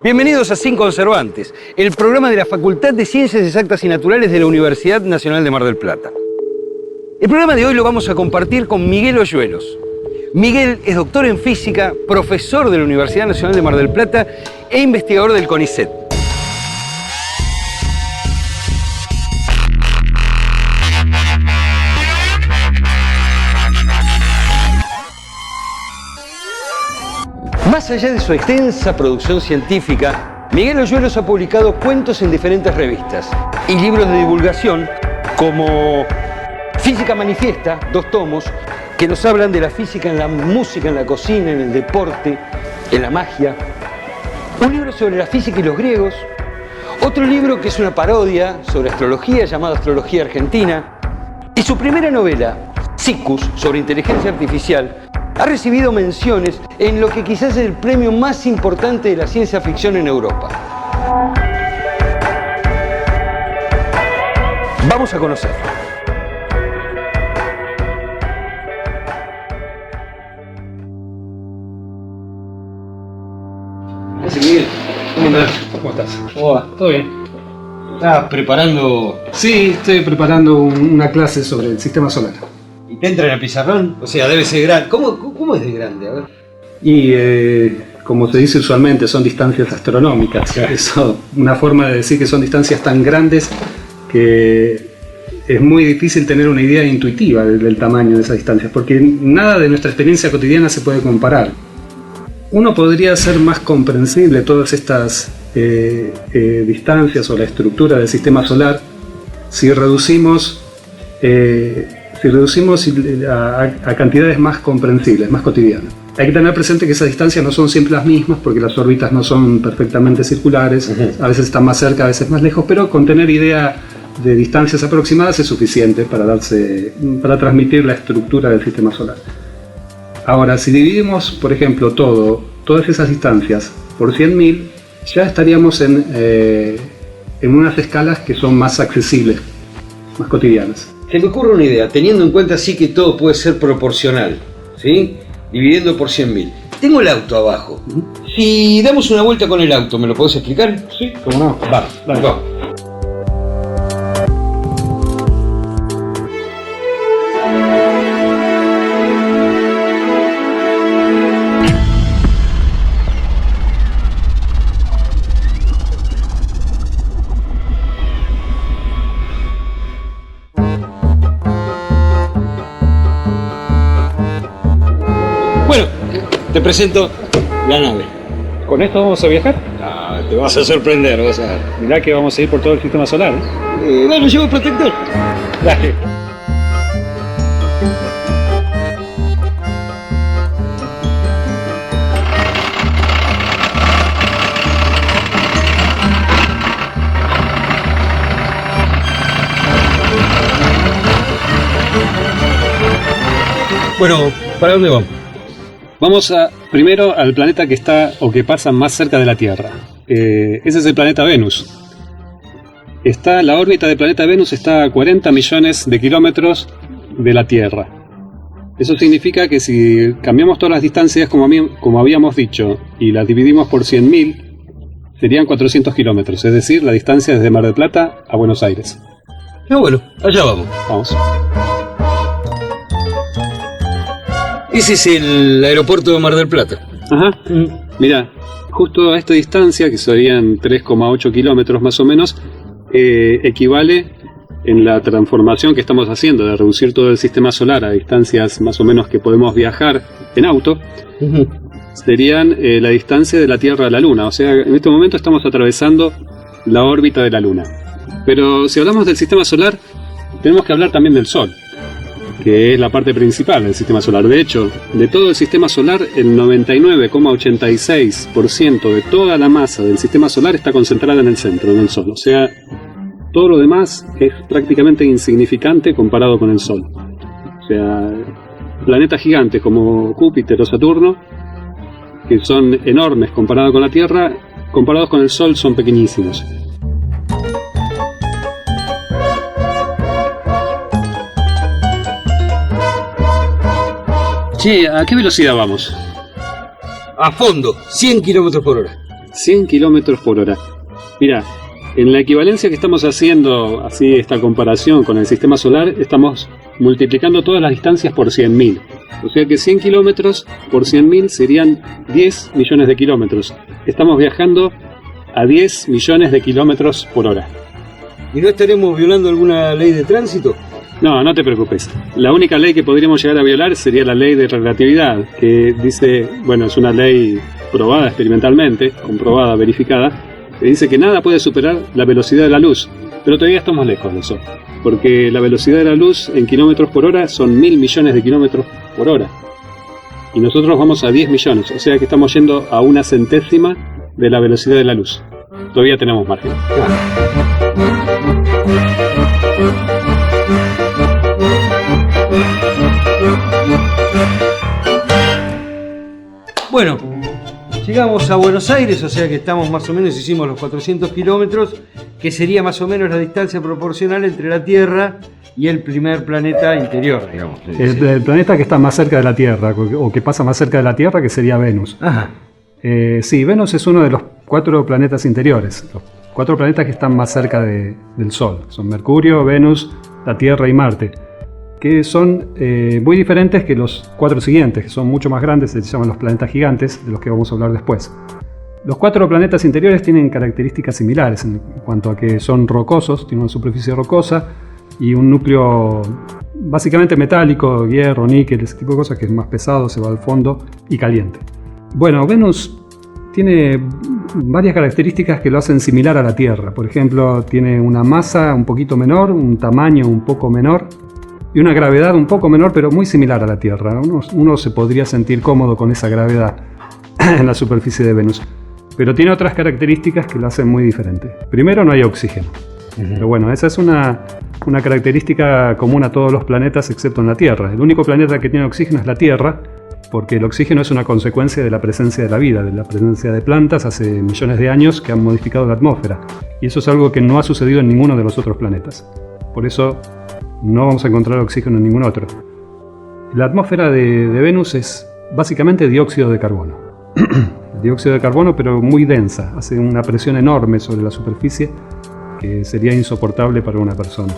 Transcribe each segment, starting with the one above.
Bienvenidos a Sin Conservantes, el programa de la Facultad de Ciencias Exactas y Naturales de la Universidad Nacional de Mar del Plata. El programa de hoy lo vamos a compartir con Miguel Hoyuelos. Miguel es doctor en física, profesor de la Universidad Nacional de Mar del Plata e investigador del CONICET. Más allá de su extensa producción científica, Miguel Hoyuelos ha publicado cuentos en diferentes revistas y libros de divulgación como Física Manifiesta, 2 tomos, que nos hablan de la física en la música, en la cocina, en el deporte, en la magia. Un libro sobre la física y los griegos. Otro libro que es una parodia sobre astrología llamado Astrología Argentina. Y su primera novela, Siccus, sobre inteligencia artificial, ha recibido menciones en lo que quizás es el premio más importante de la ciencia ficción en Europa. Vamos a conocerlo. Miguel, ¿cómo andás? ¿Cómo estás? ¿Cómo va? ¿Todo bien? ¿Estás preparando? Sí, estoy preparando una clase sobre el sistema solar. ¿Y te entra en el pizarrón? O sea, debe ser grande. ¿Cómo es de grande? A ver. Y como se dice usualmente, son distancias astronómicas. Claro. Eso, una forma de decir que son distancias tan grandes que es muy difícil tener una idea intuitiva del tamaño de esas distancias, porque nada de nuestra experiencia cotidiana se puede comparar. Uno podría hacer más comprensible todas estas distancias o la estructura del sistema solar si reducimos a cantidades más comprensibles, más cotidianas. Hay que tener presente que esas distancias no son siempre las mismas, porque las órbitas no son perfectamente circulares, a veces están más cerca, a veces más lejos, pero con tener idea de distancias aproximadas es suficiente para transmitir la estructura del sistema solar. Ahora, si dividimos, por ejemplo, todas esas distancias por 100.000, ya estaríamos en unas escalas que son más accesibles, más cotidianas. Se me ocurre una idea, teniendo en cuenta así que todo puede ser proporcional, ¿sí? Dividiendo por 100.000. Tengo el auto abajo. Si damos una vuelta con el auto, ¿me lo podés explicar? Sí, cómo no. Va, dale. Va. Te presento la nave. ¿Con esto vamos a viajar? Ah, te vas a sorprender, vas a ver. Mirá que vamos a ir por todo el sistema solar. Bueno, llevo el protector. Dale. Bueno, ¿para dónde vamos? Vamos primero al planeta que está o que pasa más cerca de la Tierra. Ese es el planeta Venus. La órbita del planeta Venus está a 40 millones de kilómetros de la Tierra. Eso significa que si cambiamos todas las distancias como habíamos dicho y las dividimos por 100.000, serían 400 kilómetros, es decir, la distancia desde Mar del Plata a Buenos Aires. Ah, bueno, allá vamos. Vamos. Ese es el aeropuerto de Mar del Plata. Ajá. Mirá, justo a esta distancia, que serían 3,8 kilómetros más o menos, equivale en la transformación que estamos haciendo de reducir todo el sistema solar a distancias más o menos que podemos viajar en auto, serían la distancia de la Tierra a la Luna. O sea, en este momento estamos atravesando la órbita de la Luna. Pero si hablamos del sistema solar, tenemos que hablar también del Sol, que es la parte principal del sistema solar. De hecho, de todo el sistema solar, el 99,86% de toda la masa del sistema solar está concentrada en el centro, en el Sol. O sea, todo lo demás es prácticamente insignificante comparado con el Sol. O sea, planetas gigantes como Júpiter o Saturno, que son enormes comparados con la Tierra, comparados con el Sol son pequeñísimos. Che, ¿a qué velocidad vamos? A fondo, 100 kilómetros por hora. 100 kilómetros por hora. Mira, en la equivalencia que estamos haciendo, así esta comparación con el sistema solar, estamos multiplicando todas las distancias por 100.000. O sea que 100 kilómetros por 100.000 serían 10 millones de kilómetros. Estamos viajando a 10 millones de kilómetros por hora. ¿Y no estaremos violando alguna ley de tránsito? No, no te preocupes. La única ley que podríamos llegar a violar sería la ley de relatividad, que dice, bueno, es una ley probada experimentalmente, comprobada, verificada, que dice que nada puede superar la velocidad de la luz. Pero todavía estamos lejos de eso, porque la velocidad de la luz en kilómetros por hora son 1.000 millones de kilómetros por hora. Y nosotros vamos a 10 millones, o sea que estamos yendo a 1/100ª de la velocidad de la luz. Todavía tenemos margen. Bueno, llegamos a Buenos Aires, o sea que estamos más o menos, hicimos los 400 kilómetros, que sería más o menos la distancia proporcional entre la Tierra y el primer planeta interior, digamos. El planeta que está más cerca de la Tierra, o que pasa más cerca de la Tierra, que sería Venus. Ajá. Sí, Venus es uno de los 4 planetas interiores, los 4 planetas que están más cerca del Sol. Son Mercurio, Venus, la Tierra y Marte, que son muy diferentes que los 4 siguientes, que son mucho más grandes, se llaman los planetas gigantes, de los que vamos a hablar después. Los 4 planetas interiores tienen características similares en cuanto a que son rocosos, tienen una superficie rocosa y un núcleo básicamente metálico, hierro, níquel, ese tipo de cosas, que es más pesado, se va al fondo y caliente. Bueno, Venus tiene varias características que lo hacen similar a la Tierra. Por ejemplo, tiene una masa un poquito menor, un tamaño un poco menor y una gravedad un poco menor, pero muy similar a la Tierra. Uno se podría sentir cómodo con esa gravedad en la superficie de Venus. Pero tiene otras características que lo hacen muy diferente. Primero, no hay oxígeno. Pero bueno, esa es una característica común a todos los planetas excepto en la Tierra. El único planeta que tiene oxígeno es la Tierra, porque el oxígeno es una consecuencia de la presencia de la vida, de la presencia de plantas hace millones de años que han modificado la atmósfera. Y eso es algo que no ha sucedido en ninguno de los otros planetas. Por eso no vamos a encontrar oxígeno en ningún otro. La atmósfera de Venus es básicamente dióxido de carbono. Dióxido de carbono, pero muy densa. Hace una presión enorme sobre la superficie que sería insoportable para una persona.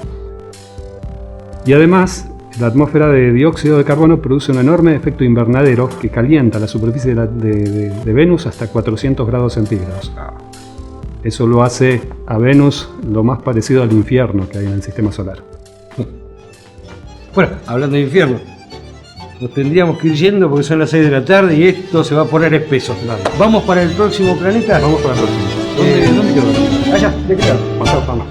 Y además, la atmósfera de dióxido de carbono produce un enorme efecto invernadero que calienta la superficie de Venus hasta 400 grados centígrados. Eso lo hace a Venus lo más parecido al infierno que hay en el sistema solar. Bueno, hablando de infierno, nos tendríamos que ir yendo porque son las 6 de la tarde y esto se va a poner espeso. Dale. ¿Vamos para el próximo planeta? Vamos para el próximo. ¿Dónde quedó? Allá, de qué lado. Vamos.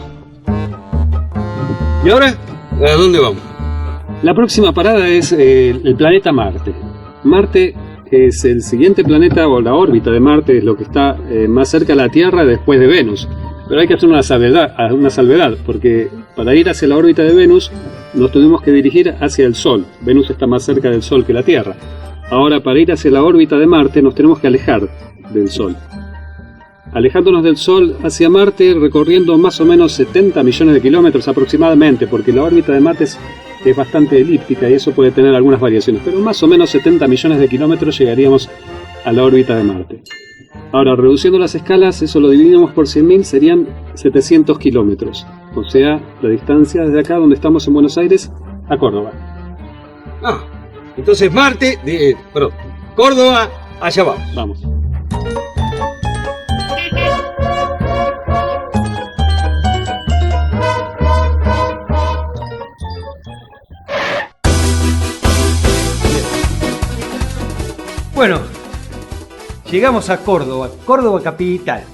¿Y ahora? ¿A dónde vamos? La próxima parada es el planeta Marte. Marte es el siguiente planeta, o la órbita de Marte es lo que está más cerca de la Tierra después de Venus. Pero hay que hacer una salvedad, porque para ir hacia la órbita de Venus nos tenemos que dirigir hacia el Sol. Venus está más cerca del Sol que la Tierra. Ahora, para ir hacia la órbita de Marte nos tenemos que alejar del Sol. Alejándonos del Sol hacia Marte, recorriendo más o menos 70 millones de kilómetros aproximadamente, porque la órbita de Marte es bastante elíptica y eso puede tener algunas variaciones, pero más o menos 70 millones de kilómetros llegaríamos a la órbita de Marte. Ahora, reduciendo las escalas, eso lo dividimos por 100.000, serían 700 kilómetros. O sea, la distancia desde acá, donde estamos en Buenos Aires, a Córdoba. Ah, entonces Córdoba, allá vamos. Vamos. Bueno, llegamos a Córdoba, Córdoba capital.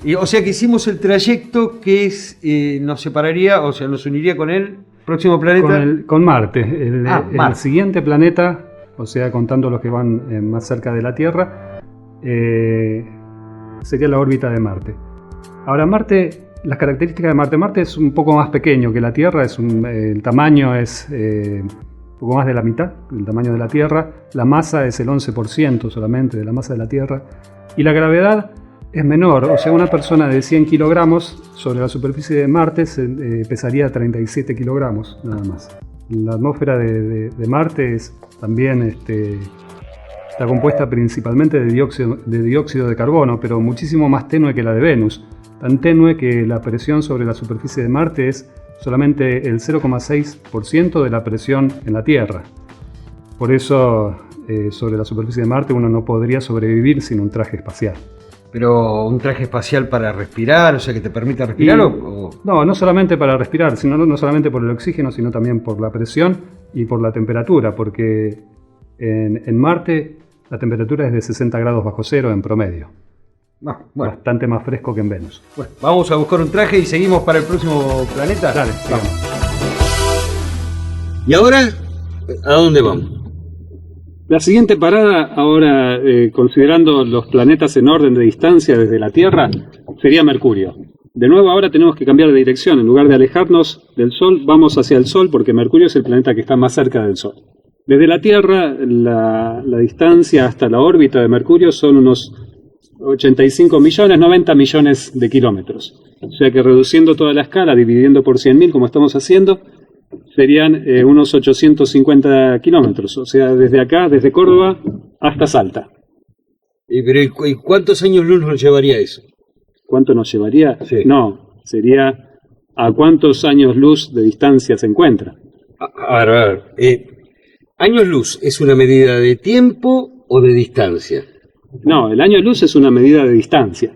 Y, o sea que hicimos el trayecto que es, nos separaría, o sea, nos uniría con el próximo planeta. Con Marte. El Marte. Siguiente planeta, o sea, contando los que van más cerca de la Tierra, sería la órbita de Marte. Ahora, Marte, las características de Marte es un poco más pequeño que la Tierra, el tamaño es un poco más de la mitad del tamaño de la Tierra, la masa es el 11% solamente de la masa de la Tierra, y la gravedad es menor, o sea, una persona de 100 kilogramos sobre la superficie de Marte pesaría 37 kilogramos, nada más. La atmósfera de Marte es también Está compuesta principalmente de dióxido de carbono, pero muchísimo más tenue que la de Venus. Tan tenue que la presión sobre la superficie de Marte es solamente el 0,6% de la presión en la Tierra. Por eso, sobre la superficie de Marte uno no podría sobrevivir sin un traje espacial. Pero un traje espacial para respirar, o sea, que te permita respirar o... No solamente para respirar, sino no solamente por el oxígeno, sino también por la presión y por la temperatura, porque en Marte la temperatura es de 60 grados bajo cero en promedio. Bueno. Bastante más fresco que en Venus. Bueno, vamos a buscar un traje y seguimos para el próximo planeta. Dale, vamos. ¿Y ahora a dónde vamos? La siguiente parada, ahora considerando los planetas en orden de distancia desde la Tierra, sería Mercurio. De nuevo ahora tenemos que cambiar de dirección. En lugar de alejarnos del Sol, vamos hacia el Sol porque Mercurio es el planeta que está más cerca del Sol. Desde la Tierra, la distancia hasta la órbita de Mercurio son unos 85 millones, 90 millones de kilómetros. O sea que reduciendo toda la escala, dividiendo por 100.000 como estamos haciendo, serían unos 850 kilómetros. O sea, desde acá, desde Córdoba hasta Salta. Pero ¿y cuántos años luz nos llevaría eso? ¿Cuánto nos llevaría? Sí. No, sería a cuántos años luz de distancia se encuentra. A ver. ¿Años luz es una medida de tiempo o de distancia? No, el año luz es una medida de distancia.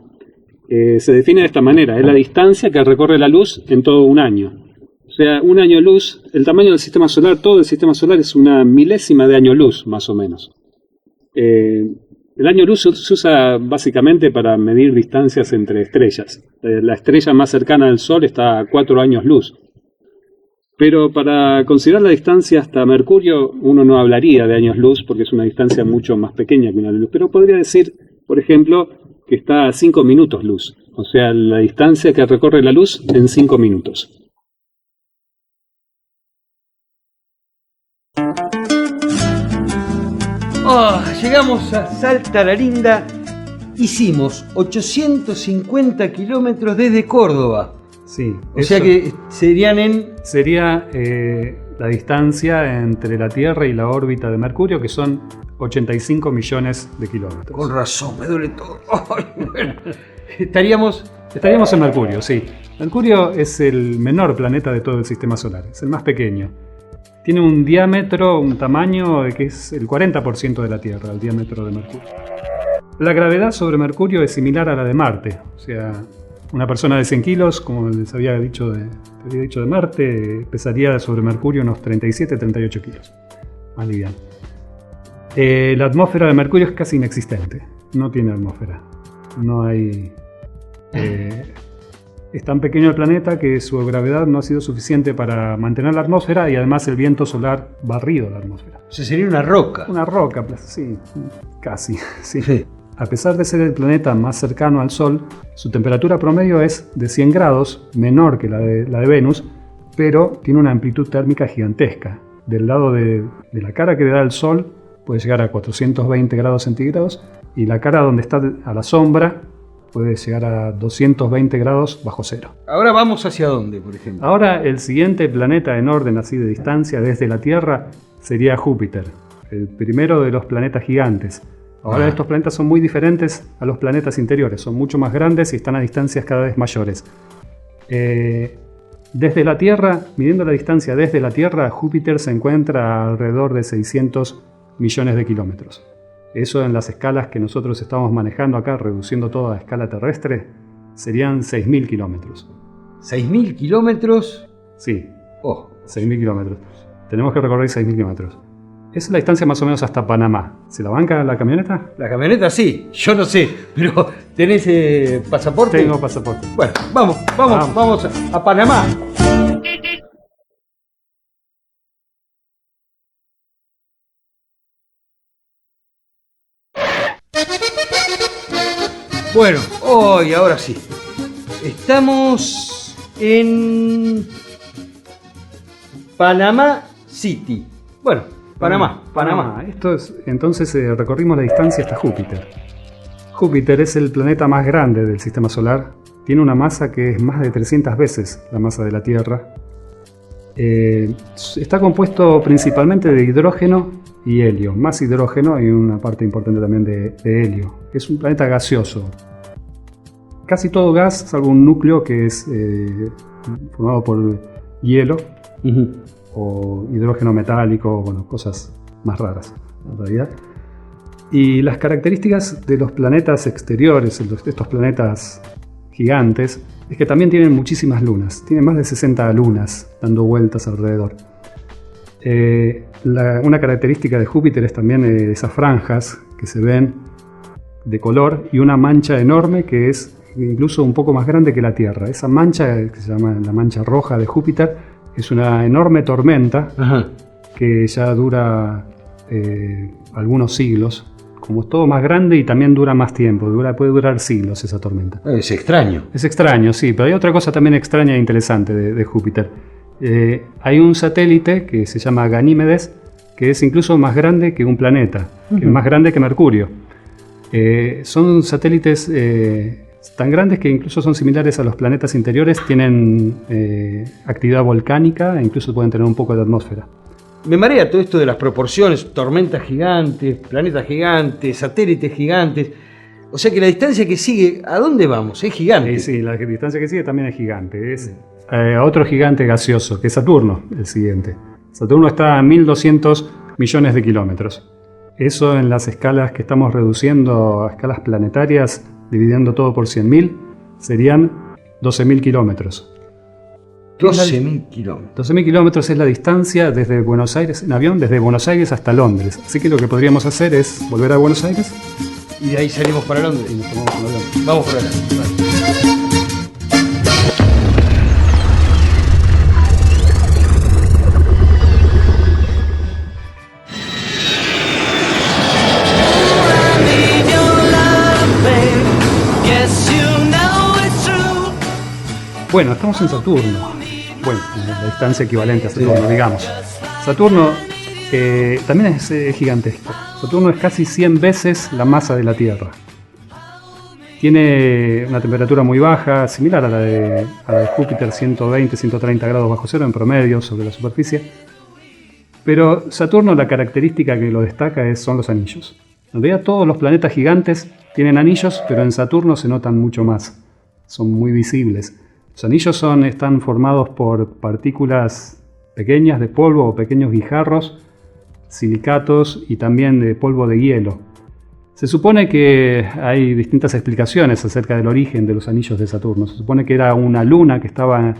Se define de esta manera, es la distancia que recorre la luz en todo un año. O sea, un año luz, el tamaño del sistema solar, todo el sistema solar es una milésima de año luz, más o menos. El año luz se usa básicamente para medir distancias entre estrellas. La estrella más cercana al Sol está a 4 años luz. Pero para considerar la distancia hasta Mercurio, uno no hablaría de años luz porque es una distancia mucho más pequeña que una luz. Pero podría decir, por ejemplo, que está a 5 minutos luz. O sea, la distancia que recorre la luz en 5 minutos. Llegamos a Salta la Linda. Hicimos 850 kilómetros desde Córdoba. Sí. O sea que sería la distancia entre la Tierra y la órbita de Mercurio, que son 85 millones de kilómetros. Con razón, me duele todo. Ay, bueno. Estaríamos en Mercurio, sí. Mercurio es el menor planeta de todo el sistema solar, es el más pequeño. Tiene un diámetro, un tamaño que es el 40% de la Tierra, el diámetro de Mercurio. La gravedad sobre Mercurio es similar a la de Marte, o sea, una persona de 100 kilos, como les había dicho de Marte, pesaría sobre Mercurio unos 37-38 kilos. Más liviano. La atmósfera de Mercurio es casi inexistente. No tiene atmósfera. No hay... es tan pequeño el planeta que su gravedad no ha sido suficiente para mantener la atmósfera y además el viento solar barrido la atmósfera. O sea, sería una roca. Una roca, sí, casi. Sí. A pesar de ser el planeta más cercano al Sol, su temperatura promedio es de 100 grados, menor que la de Venus, pero tiene una amplitud térmica gigantesca. Del lado de la cara que le da el Sol puede llegar a 420 grados centígrados y la cara donde está a la sombra puede llegar a 220 grados bajo cero. Ahora vamos hacia dónde, por ejemplo. Ahora el siguiente planeta en orden así de distancia desde la Tierra sería Júpiter, el primero de los planetas gigantes. Ahora estos planetas son muy diferentes a los planetas interiores, son mucho más grandes y están a distancias cada vez mayores. Desde la Tierra, midiendo la distancia desde la Tierra, Júpiter se encuentra a alrededor de 600 millones de kilómetros. Eso en las escalas que nosotros estamos manejando acá, reduciendo toda la escala terrestre, serían 6.000 kilómetros. ¿6.000 kilómetros? Sí, 6.000 kilómetros. Tenemos que recorrer 6.000 kilómetros. Es la distancia más o menos hasta Panamá. ¿Se la banca la camioneta? La camioneta sí, yo no sé, pero ¿tenés pasaporte? Tengo pasaporte. Bueno, vamos a Panamá. Bueno, hoy, ahora sí. Estamos en Panamá City. Bueno, Panamá. Entonces recorrimos la distancia hasta Júpiter. Júpiter es el planeta más grande del sistema solar. Tiene una masa que es más de 300 veces la masa de la Tierra. Está compuesto principalmente de hidrógeno y helio, más hidrógeno y una parte importante también de helio. Es un planeta gaseoso. Casi todo gas, salvo un núcleo que es formado por hielo o hidrógeno metálico, bueno, cosas más raras en realidad. Y las características de los planetas exteriores, estos planetas gigantes, es que también tienen muchísimas lunas. Tienen más de 60 lunas dando vueltas alrededor. Una característica de Júpiter es también esas franjas que se ven de color y una mancha enorme que es incluso un poco más grande que la Tierra. Esa mancha, que se llama la mancha roja de Júpiter, es una enorme tormenta que ya dura algunos siglos. Como es todo más grande y también dura más tiempo, puede durar siglos esa tormenta. Es extraño. Es extraño, sí, pero hay otra cosa también extraña e interesante de Júpiter. Hay un satélite que se llama Ganímedes, que es incluso más grande que un planeta, que es más grande que Mercurio. Son satélites tan grandes que incluso son similares a los planetas interiores, tienen actividad volcánica e incluso pueden tener un poco de atmósfera. Me marea todo esto de las proporciones, tormentas gigantes, planetas gigantes, satélites gigantes. O sea que la distancia que sigue, ¿a dónde vamos? Es gigante. Sí, la distancia que sigue también es gigante. Es otro gigante gaseoso, que es Saturno, el siguiente. Saturno está a 1200 millones de kilómetros. Eso en las escalas que estamos reduciendo a escalas planetarias, dividiendo todo por 100.000, serían 12.000 kilómetros. 12.000 kilómetros. 12.000 kilómetros es la distancia desde Buenos Aires, en avión, desde Buenos Aires hasta Londres. Así que lo que podríamos hacer es volver a Buenos Aires y de ahí salimos para Londres y nos tomamos un avión. Vamos por acá. Bueno, estamos en Saturno. Bueno, la distancia equivalente a Saturno, digamos. Saturno también es gigantesco. Saturno es casi 100 veces la masa de la Tierra. Tiene una temperatura muy baja, similar a la de Júpiter, 120-130 grados bajo cero en promedio sobre la superficie. Pero Saturno, la característica que lo destaca son los anillos. En realidad todos los planetas gigantes tienen anillos, pero en Saturno se notan mucho más. Son muy visibles. Los anillos están formados por partículas pequeñas de polvo o pequeños guijarros, silicatos y también de polvo de hielo. Se supone que hay distintas explicaciones acerca del origen de los anillos de Saturno. Se supone que era una luna que estaba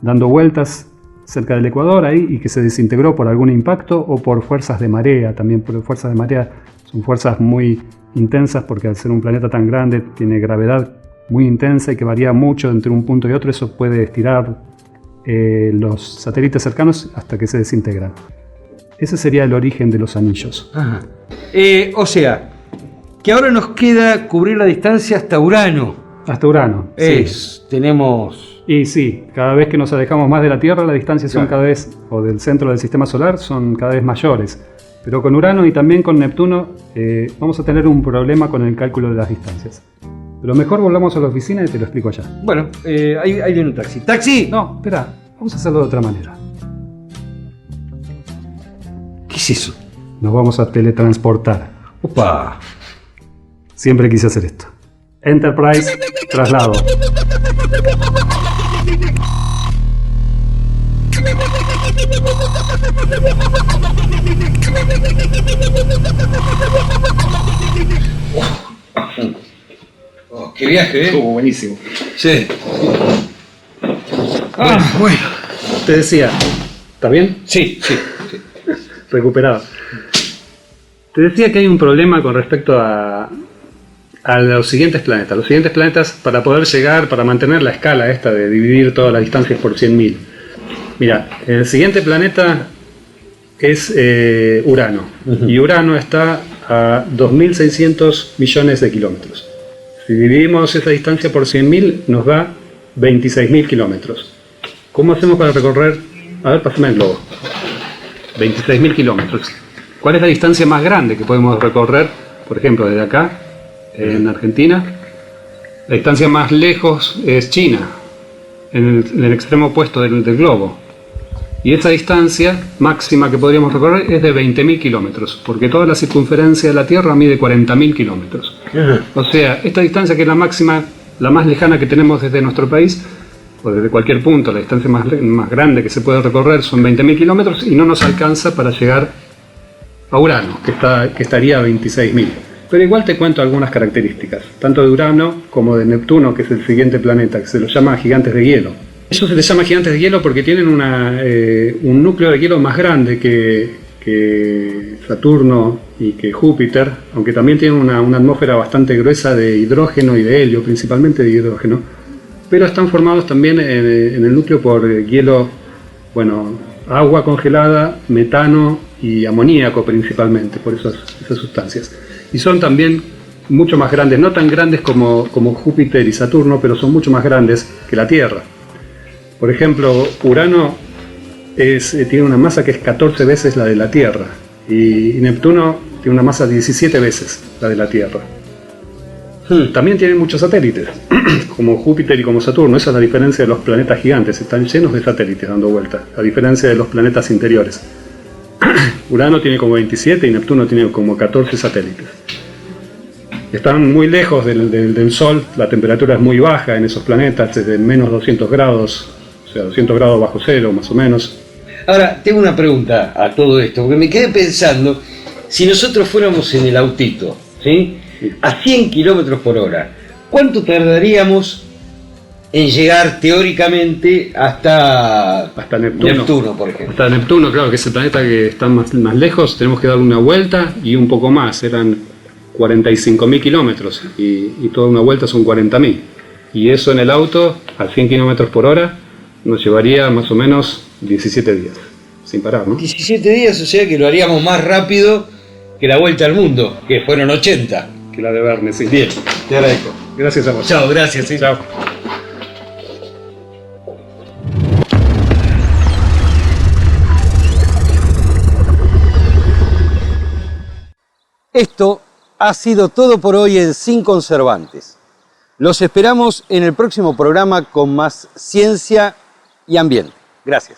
dando vueltas cerca del ecuador ahí y que se desintegró por algún impacto o por fuerzas de marea. También por fuerzas de marea son fuerzas muy intensas porque al ser un planeta tan grande tiene gravedad muy intensa y que varía mucho entre un punto y otro. Eso puede estirar los satélites cercanos hasta que se desintegran. Ese sería el origen de los anillos. O sea, que ahora nos queda cubrir la distancia hasta Urano. Hasta Urano. Sí. Tenemos... Y sí, cada vez que nos alejamos más de la Tierra, las distancias son cada vez, o del centro del sistema solar, son cada vez mayores. Pero con Urano y también con Neptuno vamos a tener un problema con el cálculo de las distancias. Pero mejor volvamos a la oficina y te lo explico allá. Bueno, ahí viene un taxi. ¡Taxi! No, espera, vamos a hacerlo de otra manera. ¿Qué es eso? Nos vamos a teletransportar. ¡Opa! Siempre quise hacer esto. Enterprise, traslado. ¡Qué viaje, Estuvo buenísimo. Sí. Bueno. Te decía, ¿está bien? Sí. Recuperado. Te decía que hay un problema con respecto a los siguientes planetas. Los siguientes planetas, para poder llegar, para mantener la escala esta de dividir todas las distancias por 100.000. Mira, el siguiente planeta es Urano. Y Urano está a 2.600 millones de kilómetros. Si dividimos esa distancia por 100.000, nos da 26.000 kilómetros. ¿Cómo hacemos para recorrer? A ver, pásame el globo. 26.000 kilómetros. ¿Cuál es la distancia más grande que podemos recorrer? Por ejemplo, desde acá, en Argentina. La distancia más lejos es China, en el extremo opuesto del globo. Y esa distancia máxima que podríamos recorrer es de 20.000 kilómetros, porque toda la circunferencia de la Tierra mide 40.000 kilómetros. O sea, esta distancia, que es la máxima, la más lejana que tenemos desde nuestro país, o desde cualquier punto, la distancia más grande que se puede recorrer son 20.000 kilómetros, y no nos alcanza para llegar a Urano, que estaría a 26.000. Pero igual te cuento algunas características, tanto de Urano como de Neptuno, que es el siguiente planeta, que se los llama gigantes de hielo. Eso se les llama gigantes de hielo porque tienen un núcleo de hielo más grande que Saturno y que Júpiter, aunque también tienen una atmósfera bastante gruesa de hidrógeno y de helio, principalmente de hidrógeno, pero están formados también en el núcleo por hielo, bueno, agua congelada, metano y amoníaco principalmente, por esas sustancias. Y son también mucho más grandes, no tan grandes como Júpiter y Saturno, pero son mucho más grandes que la Tierra. Por ejemplo, Urano tiene una masa que es 14 veces la de la Tierra, y Neptuno tiene una masa 17 veces la de la Tierra. También tienen muchos satélites, como Júpiter y como Saturno. Esa es la diferencia de los planetas gigantes, están llenos de satélites dando vueltas, a diferencia de los planetas interiores. Urano tiene como 27 y Neptuno tiene como 14 satélites. Están muy lejos del Sol, la temperatura es muy baja en esos planetas, desde menos 200 grados, o sea, 200 grados bajo cero más o menos. Ahora, tengo una pregunta a todo esto, porque me quedé pensando, si nosotros fuéramos en el autito, ¿sí?, a 100 kilómetros por hora, ¿cuánto tardaríamos en llegar teóricamente hasta Neptuno, por ejemplo? Hasta Neptuno, claro, que es el planeta que está más lejos, tenemos que dar una vuelta y un poco más, eran 45.000 kilómetros, y toda una vuelta son 40.000. Y eso en el auto, a 100 kilómetros por hora, nos llevaría más o menos 17 días, sin parar, ¿no? 17 días, o sea que lo haríamos más rápido que la vuelta al mundo, que fueron 80. Que la de Verne, sí. Bien, te agradezco. Gracias a vos. Chao, gracias. Sí. Chao. Esto ha sido todo por hoy en Sin Conservantes. Los esperamos en el próximo programa con más ciencia y ambiente. Gracias.